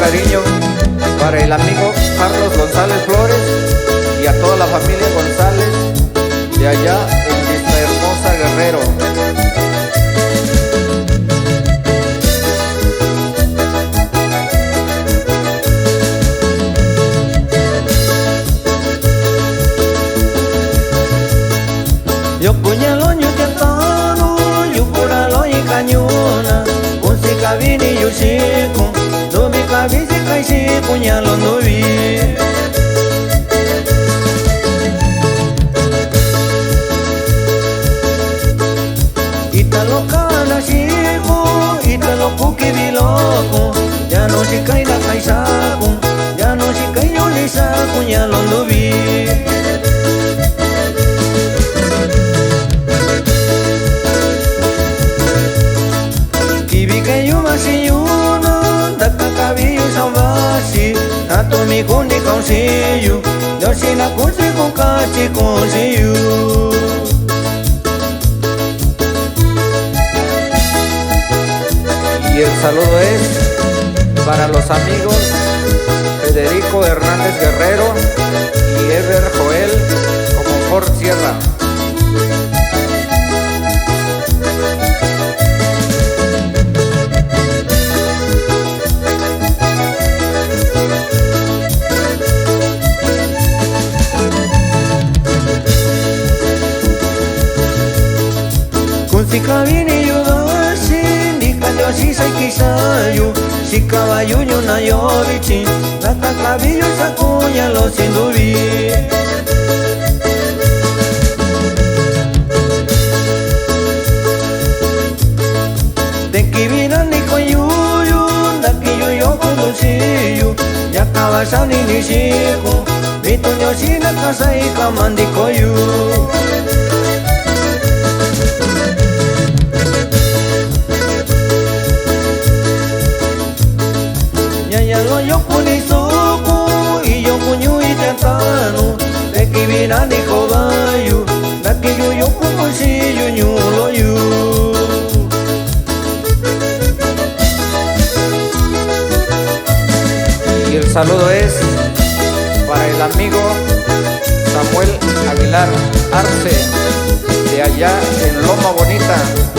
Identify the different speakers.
Speaker 1: cariño para el amigo Carlos González Flores y a toda la familia González de allá en Vista Hermosa, Guerrero.
Speaker 2: Yo puñalo yo tentano, yo curalo y cañona, con si cabini yo chico, no mi cabeza cae si puñalo no vi. Italo cana chico, italo cuque vi loco, ya no se cae la caisaco, ya no se cae yo le saco, ya lo no vi. Ato mi kundi consigo, yo si la consigo casi consigo.
Speaker 1: Y el saludo es para los amigos Federico Hernández Guerrero y Ever Joel como Fort Sierra.
Speaker 2: Si cabini yo dasi, ni cayo si sai kisayo, si caballo yo na yo bichi, nata cabillo sacuña lo sin dubi. De que vina ni coyuyo, da que yo con dulcillo, ya cabasa ni chico, mi toño si na casa y camandi coyu. Yo punisoco y yo puño y tentano, de que viene ni cobayo, de que yo como si yo ñulo yo.
Speaker 1: Y el saludo es para el amigo Samuel Aguilar Arce de allá en Loma Bonita.